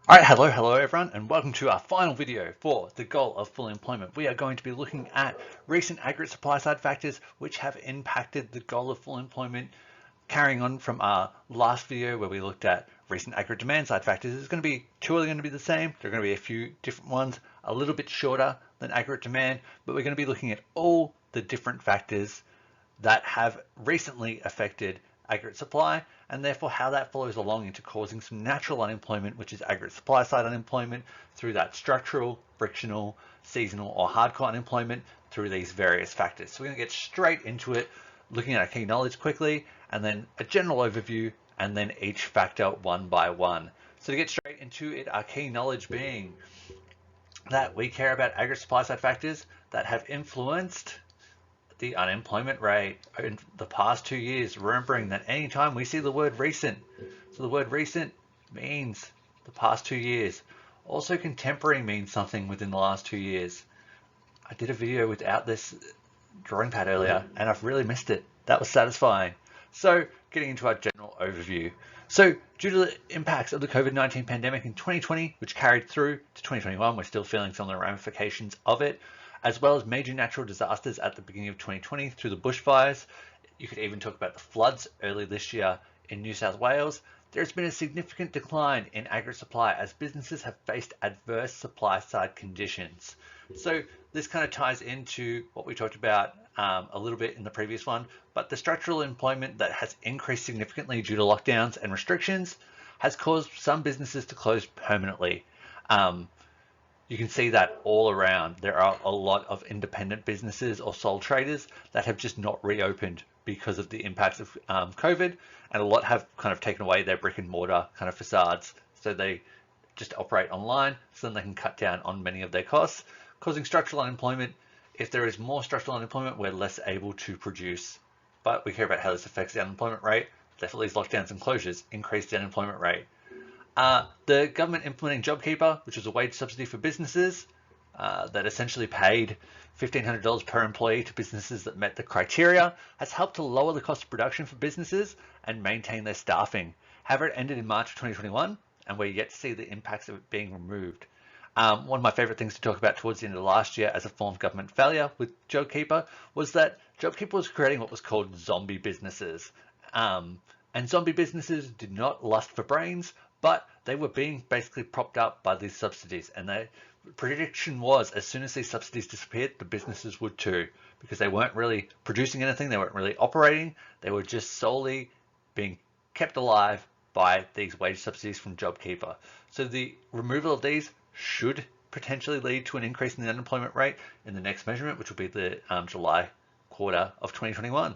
All right, hello everyone, and welcome to our final video for the goal of full employment. We are going to be looking at recent aggregate supply side factors which have impacted the goal of full employment, carrying on from our last video where we looked at recent aggregate demand side factors. There's going to be two are going to be the same. There are going to be a few different ones, a little bit shorter than aggregate demand, but we're going to be looking at all the different factors that have recently affected aggregate supply, and therefore how that follows along into causing some natural unemployment, which is aggregate supply side unemployment, through that structural, frictional, seasonal, or hardcore unemployment through these various factors. So we're going to get straight into it, looking at our key knowledge quickly, and then a general overview, and then each factor one by one. So to get straight into it, our key knowledge being that we care about aggregate supply side factors that have influenced the unemployment rate in the past 2 years, remembering that anytime we see the word recent, so the word recent means the past 2 years. Also, contemporary means something within the last 2 years. I did a video without this drawing pad earlier, and I've really missed it. That was satisfying. So, getting into our general overview. So, due to the impacts of the COVID-19 pandemic in 2020, which carried through to 2021, we're still feeling some of the ramifications of it, as well as major natural disasters at the beginning of 2020 through the bushfires. You could even talk about the floods early this year in New South Wales. There's been a significant decline in aggregate supply as businesses have faced adverse supply side conditions. So this kind of ties into what we talked about a little bit in the previous one, but the structural employment that has increased significantly due to lockdowns and restrictions has caused some businesses to close permanently. You can see that all around. There are a lot of independent businesses or sole traders that have just not reopened because of the impacts of COVID, and a lot have kind of taken away their brick and mortar kind of facades. So they just operate online, so then they can cut down on many of their costs, causing structural unemployment. If there is more structural unemployment, we're less able to produce. But we care about how this affects the unemployment rate. Therefore, these lockdowns and closures increase the unemployment rate. The government implementing JobKeeper, which was a wage subsidy for businesses that essentially paid $1,500 per employee to businesses that met the criteria, has helped to lower the cost of production for businesses and maintain their staffing. However, it ended in March of 2021, and we're yet to see the impacts of it being removed. One of my favorite things to talk about towards the end of last year as a form of government failure with JobKeeper was that JobKeeper was creating what was called zombie businesses. And zombie businesses did not lust for brains, but they were being basically propped up by these subsidies. And the prediction was as soon as these subsidies disappeared, the businesses would too, because they weren't really producing anything, they weren't really operating, they were just solely being kept alive by these wage subsidies from JobKeeper. So the removal of these should potentially lead to an increase in the unemployment rate in the next measurement, which will be the July quarter of 2021.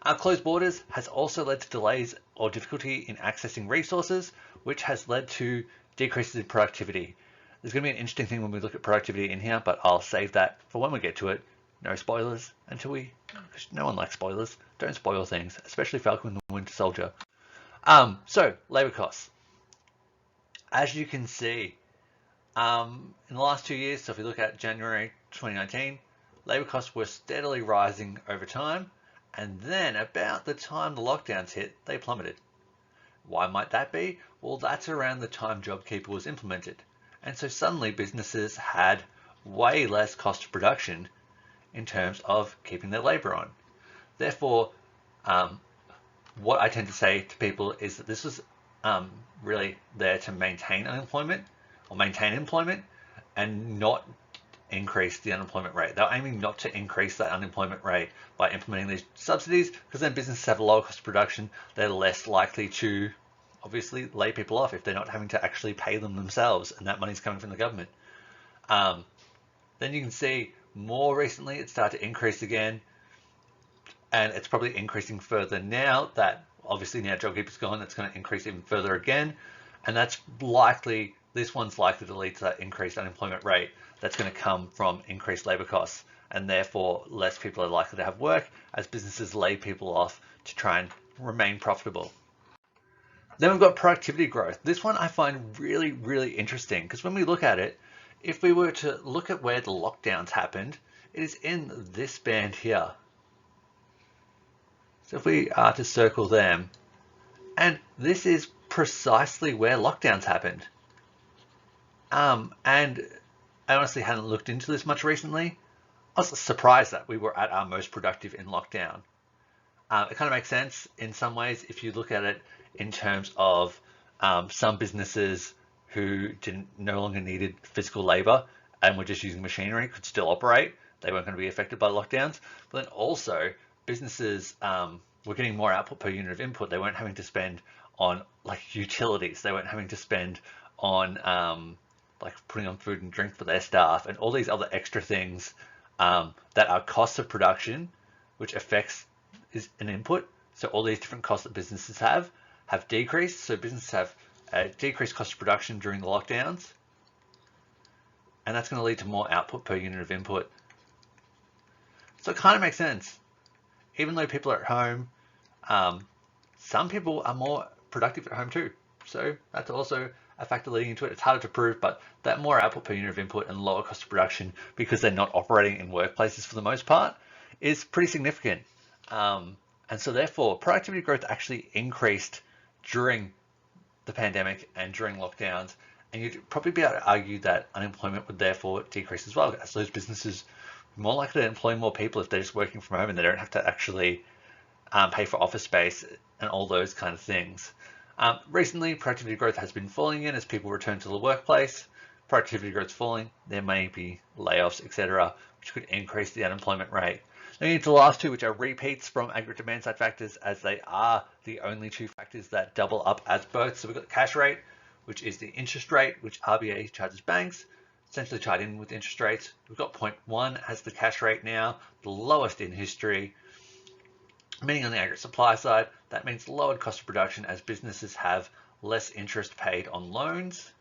Our closed borders has also led to delays or difficulty in accessing resources, which has led to decreases in productivity. There's going to be an interesting thing when we look at productivity in here, but I'll save that for when we get to it. No spoilers because no one likes spoilers. Don't spoil things, especially Falcon and the Winter Soldier. So labor costs. As you can see, in the last 2 years, so if we look at January 2019, labor costs were steadily rising over time. And then about the time the lockdowns hit, they plummeted. Why might that be? Well, that's around the time JobKeeper was implemented. And so suddenly businesses had way less cost of production in terms of keeping their labor on. Therefore, what I tend to say to people is that this was really there to maintain unemployment or maintain employment and not increase the unemployment rate. They're aiming not to increase that unemployment rate by implementing these subsidies, because then businesses have a lower cost of production. They're less likely to obviously lay people off if they're not having to actually pay them themselves, and that money's coming from the government. Then you can see more recently it started to increase again, and it's probably increasing further now that obviously now JobKeeper's gone. It's going to increase even further again, and that's likely, this one's likely to lead to that increased unemployment rate that's going to come from increased labor costs, and therefore less people are likely to have work as businesses lay people off to try and remain profitable. Then we've got productivity growth. This one I find really, really interesting, because when we look at it, if we were to look at where the lockdowns happened, it is in this band here. So if we are to circle them, and this is precisely where lockdowns happened. And I honestly hadn't looked into this much recently. I was surprised that we were at our most productive in lockdown. It kind of makes sense in some ways if you look at it in terms of some businesses who no longer needed physical labor and were just using machinery could still operate. They weren't going to be affected by lockdowns. But then also businesses were getting more output per unit of input. They weren't having to spend on like utilities. They weren't having to spend on like putting on food and drink for their staff and all these other extra things that are costs of production, which affects is an input. So all these different costs that businesses have decreased. So businesses have a decreased cost of production during the lockdowns, and that's going to lead to more output per unit of input. So it kind of makes sense. Even though people are at home, some people are more productive at home too. So that's also a factor leading into it. It's harder to prove, but that more output per unit of input and lower cost of production because they're not operating in workplaces for the most part is pretty significant. And so therefore, productivity growth actually increased during the pandemic and during lockdowns. And you'd probably be able to argue that unemployment would therefore decrease as well, as those businesses are more likely to employ more people if they're just working from home and they don't have to actually pay for office space and all those kind of things. Recently, productivity growth has been falling in as people return to the workplace. Productivity growth is falling. There may be layoffs, etc., which could increase the unemployment rate. Now into the last two, which are repeats from aggregate demand side factors, as they are the only two factors that double up as both. So we've got the cash rate, which is the interest rate, which RBA charges banks, essentially tied in with interest rates. We've got 0.1 as the cash rate now, the lowest in history. Meaning on the aggregate supply side, that means lowered cost of production as businesses have less interest paid on loans.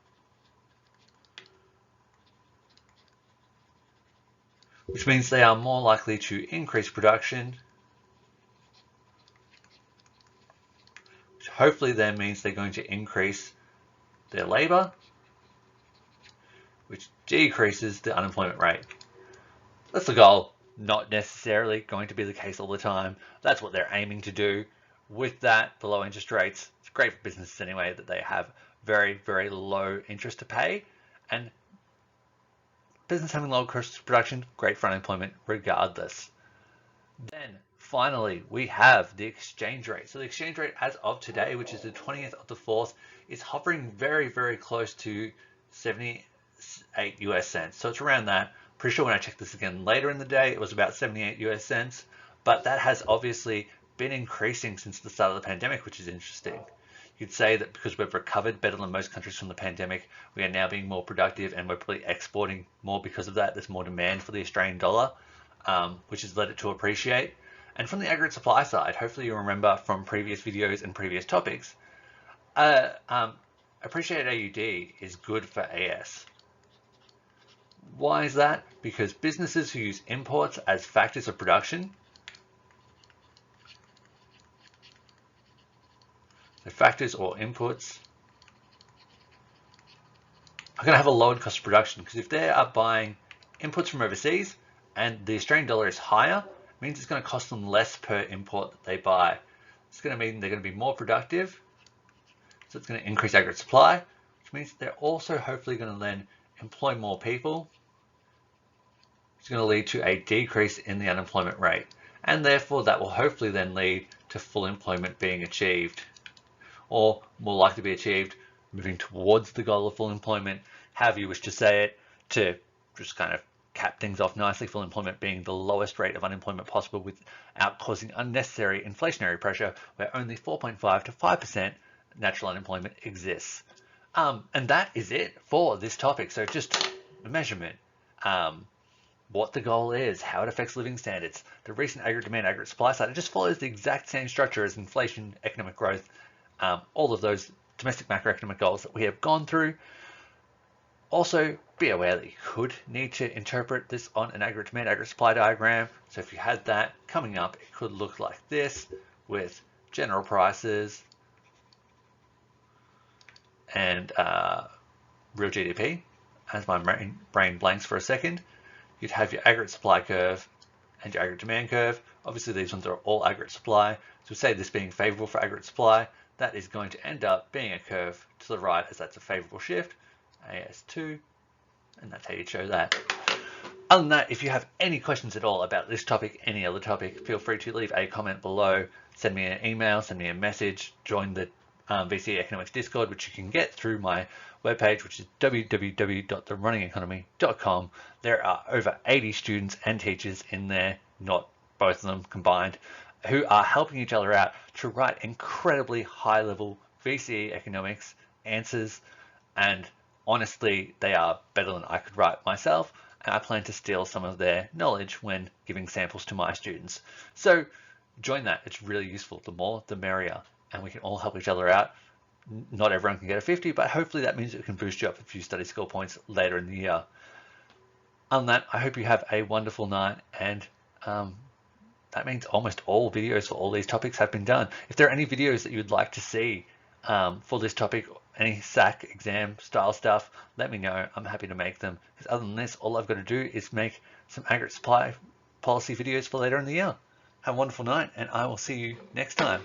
Which means they are more likely to increase production, which hopefully then means they're going to increase their labor, which decreases the unemployment rate. That's the goal. Not necessarily going to be the case all the time. That's what they're aiming to do. With that, the low interest rates, it's great for businesses anyway that they have very, very low interest to pay. And business having low cost of production, great for unemployment regardless. Then finally, we have the exchange rate. So the exchange rate as of today, which is the 20th of the 4th, is hovering very, very close to 78 US cents. So it's around that. Pretty sure when I checked this again later in the day, it was about 78 US cents, but that has obviously been increasing since the start of the pandemic, which is interesting. You'd say that because we've recovered better than most countries from the pandemic, we are now being more productive and we're probably exporting more because of that. There's more demand for the Australian dollar, which has led it to appreciate. And from the aggregate supply side, hopefully you remember from previous videos and previous topics, appreciated AUD is good for AS. Why is that? Because businesses who use imports as factors of production, so factors or inputs, are going to have a lowered cost of production, because if they are buying inputs from overseas and the Australian dollar is higher, it means it's going to cost them less per import that they buy. It's going to mean they're going to be more productive, so it's going to increase aggregate supply, which means they're also hopefully going to then employ more people. It's going to lead to a decrease in the unemployment rate, and therefore that will hopefully then lead to full employment being achieved, or more likely to be achieved, moving towards the goal of full employment, however you wish to say it, to just kind of cap things off nicely, full employment being the lowest rate of unemployment possible without causing unnecessary inflationary pressure, where only 4.5 to 5% natural unemployment exists. And that is it for this topic. So just a measurement, what the goal is, how it affects living standards, the recent aggregate demand, aggregate supply side. It just follows the exact same structure as inflation, economic growth, all of those domestic macroeconomic goals that we have gone through. Also, be aware that you could need to interpret this on an aggregate demand, aggregate supply diagram. So if you had that coming up, it could look like this with general prices and real GDP. As my brain blanks for a second, you'd have your aggregate supply curve and your aggregate demand curve. Obviously, these ones are all aggregate supply. So say this being favorable for aggregate supply, that is going to end up being a curve to the right, as that's a favorable shift. AOS2, and that's how you show that. Other than that, if you have any questions at all about this topic, any other topic, feel free to leave a comment below, send me an email, send me a message, join the VCE Economics Discord, which you can get through my webpage, which is www.therunningeconomy.com. There are over 80 students and teachers in there, not both of them combined, who are helping each other out to write incredibly high-level VCE economics answers, and honestly, they are better than I could write myself, and I plan to steal some of their knowledge when giving samples to my students. So join that. It's really useful. The more, the merrier, and we can all help each other out. Not everyone can get a 50, but hopefully that means it can boost you up a few study skill points later in the year. Other than that, I hope you have a wonderful night, and that means almost all videos for all these topics have been done. If there are any videos that you'd like to see for this topic, any SAC exam style stuff, let me know. I'm happy to make them, because other than this, all I've got to do is make some aggregate supply policy videos for later in the year. Have a wonderful night, and I will see you next time.